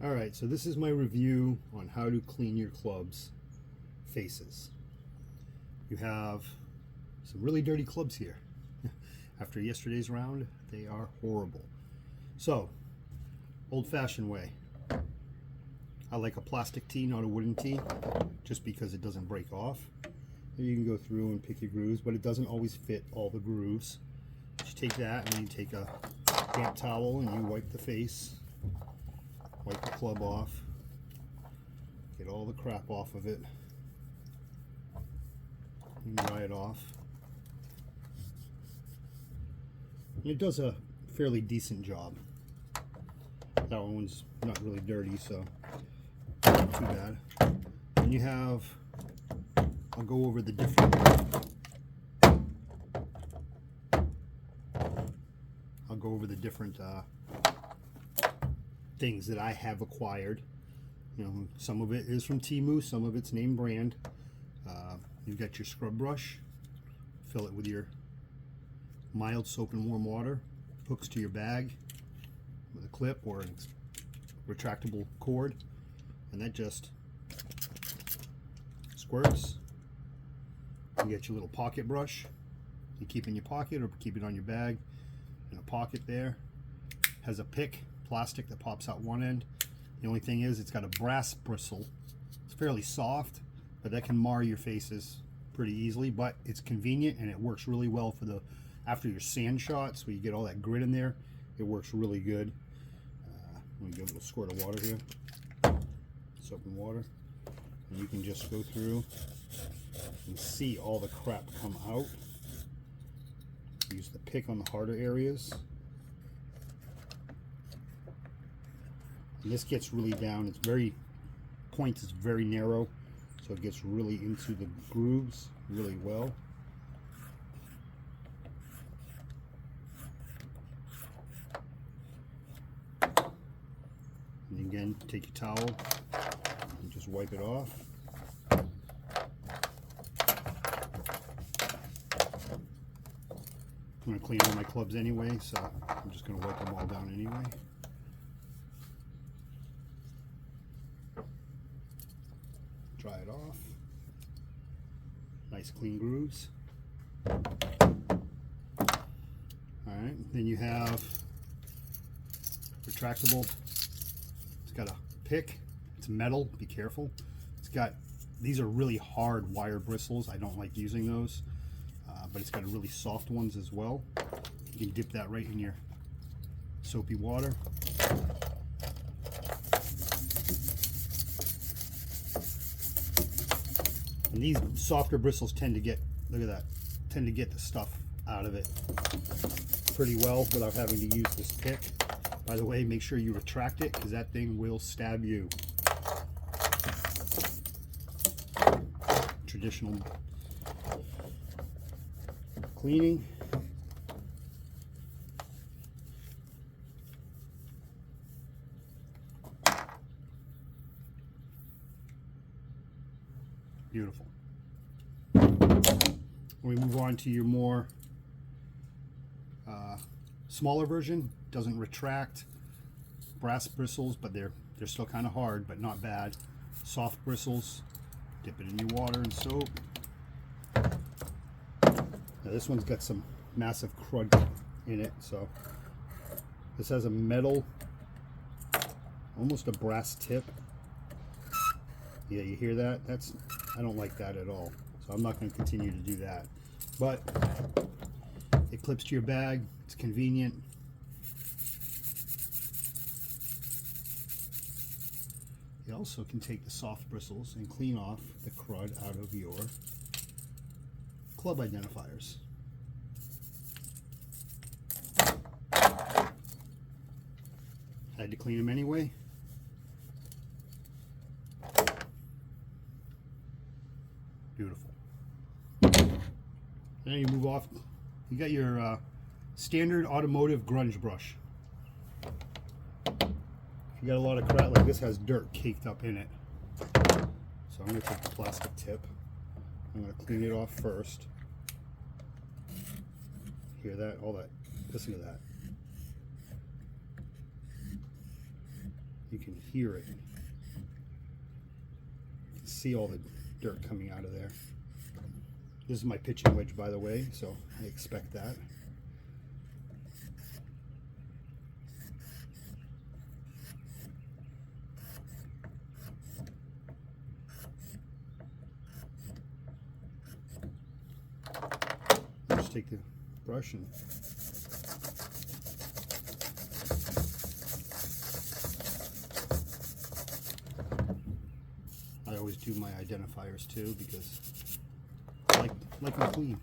Alright, so this is my review on how to clean your club's faces. You have some really dirty clubs here. After yesterday's round, they are horrible. So, old-fashioned way. I like a plastic tee, not a wooden tee, just because it doesn't break off. And you can go through and pick your grooves, but it doesn't always fit all the grooves. You take that and then you take a damp towel and you wipe the face. Wipe the club off, get all the crap off of it, and dry it off. And it does a fairly decent job. That one's not really dirty, so not too bad. And you have, I'll go over the different things that I have acquired. You know, some of it is from Temu, some of it's name brand. You've got your scrub brush. Fill it with your mild soap and warm water. Hooks to your bag with a clip or a retractable cord, and that just squirts. You get your little pocket brush. You keep in your pocket or keep it on your bag. In a pocket there. Has a pick. Plastic that pops out one end. The only thing is it's got a brass bristle. It's fairly soft, but that can mar your faces pretty easily, but it's convenient and it works really well for the after your sand shots where you get all that grit in there. It works really good. Let me give a little squirt of water here. Soap and water. And you can just go through and see all the crap come out. Use the pick on the harder areas. And this gets really down. It's very, point is very narrow, so it gets really into the grooves really well. And again, take your towel and just wipe it off. I'm going to clean all my clubs anyway, so I'm just going to wipe them all down anyway. Dry it off. Nice clean grooves. Alright, then you have retractable. It's got a pick. It's metal, be careful. It's got, these are really hard wire bristles. I don't like using those. But it's got really soft ones as well. You can dip that right in your soapy water. And these softer bristles tend to get, look at that, tend to get the stuff out of it pretty well without having to use this pick. By the way, make sure you retract it because that thing will stab you. Traditional cleaning. Beautiful. When we move on to your more smaller version, doesn't retract, brass bristles, but they're still kind of hard, but not bad. Soft bristles, dip it in your water and soap. Now this one's got some massive crud in it, so this has a metal, almost a brass tip. Yeah, you hear that? That's, I don't like that at all, so I'm not going to continue to do that. But it clips to your bag. It's convenient. You also can take the soft bristles and clean off the crud out of your club identifiers. Had to clean them anyway. Beautiful. Then you move off. You got your standard automotive grunge brush. If you got a lot of crap, like this has dirt caked up in it. So I'm going to take the plastic tip. I'm going to clean it off first. Hear that? All that. Listen to that. You can hear it. You can see all the dirt coming out of there. This is my pitching wedge, by the way, so I expect that. Just take the brush and I always do my identifiers too because I like them clean.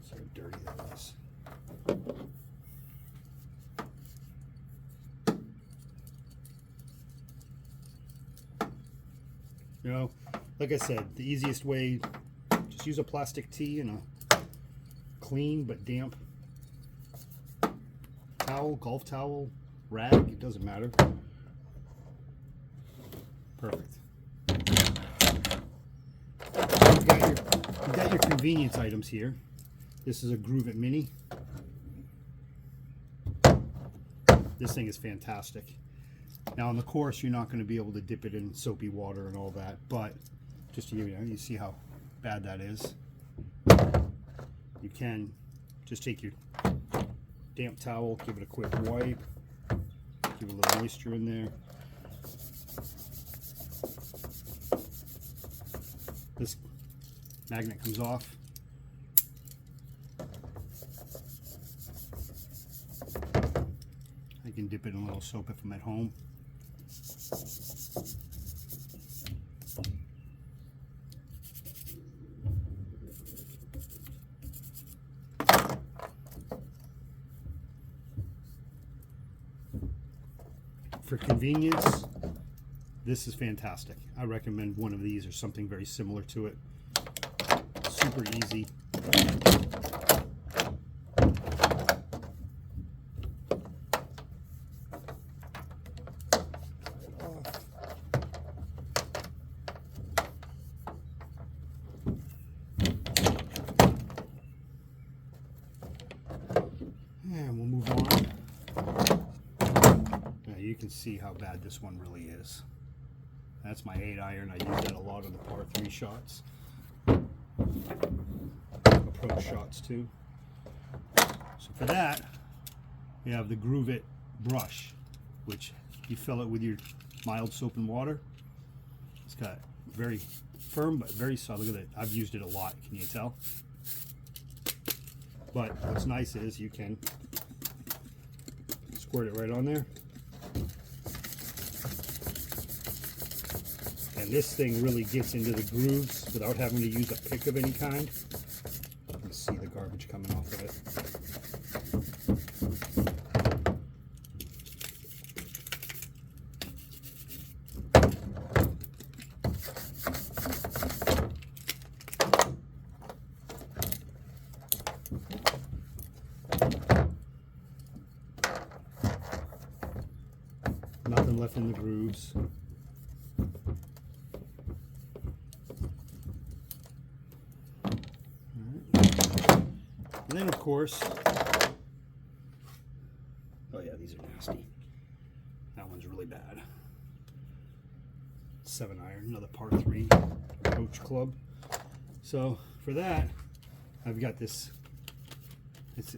See how dirty that is. You know, like I said, the easiest way, just use a plastic tee and a clean but damp towel, golf towel, rag, it doesn't matter. Perfect. You've got your convenience items here. This is a Groove It Mini. This thing is fantastic. Now on the course, you're not going to be able to dip it in soapy water and all that, but just to give you see how bad that is. You can just take your damp towel, give it a quick wipe, give a little moisture in there. This magnet comes off. I can dip it in a little soap if I'm at home. For convenience, this is fantastic. I recommend one of these or something very similar to it. Super easy. And we'll move on. Now you can see how bad this one really is. That's my 8-iron. I use that a lot on the par 3 shots. Approach shots too. So for that, we have the Groove It brush, which you fill it with your mild soap and water. It's got very firm but very soft. Look at it. I've used it a lot. Can you tell? But what's nice is you can squirt it right on there. And this thing really gets into the grooves without having to use a pick of any kind. You can see the garbage coming off of it. Nothing left in the grooves. And then, of course, oh yeah, these are nasty. That one's really bad. 7-iron, another par 3 approach club. So for that, I've got this. It's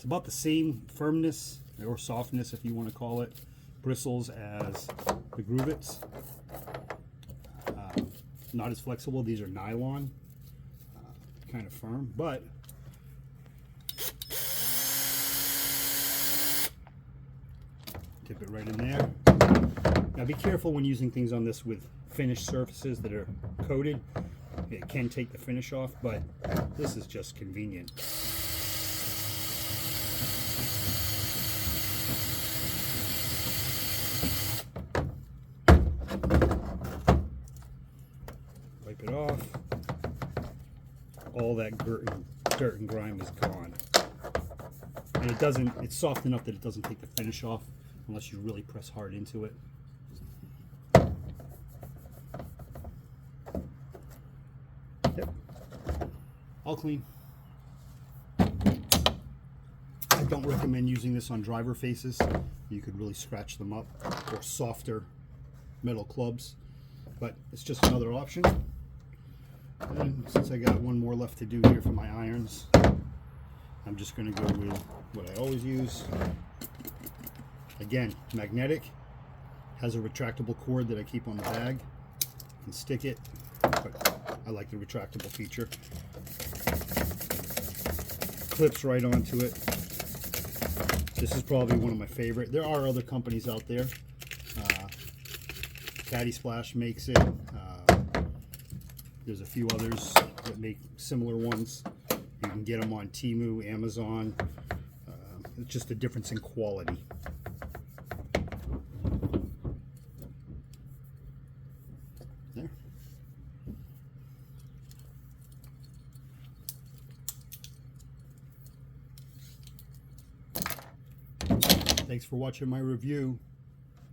about the same firmness or softness, if you want to call it, bristles as the Groove It's. Not as flexible. These are nylon, kind of firm, but dip it right in there. Now be careful when using things on this with finished surfaces that are coated. It can take the finish off, but this is just convenient. Wipe it off. All that dirt and grime is gone. And it's soft enough that it doesn't take the finish off unless you really press hard into it. Yep. All clean. don't recommend using this on driver faces. You could really scratch them up, or softer metal clubs, but it's just another option. And since I got one more left to do here for my irons, I'm just going to go with what I always use. Again, magnetic, has a retractable cord that I keep on the bag. You can stick it, but I like the retractable feature. Clips right onto it. This is probably one of my favorite. There are other companies out there. Caddy Splash makes it. There's a few others that make similar ones. You can get them on Temu, Amazon. It's just a difference in quality. There. Thanks for watching my review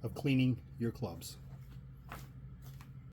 of cleaning your clubs.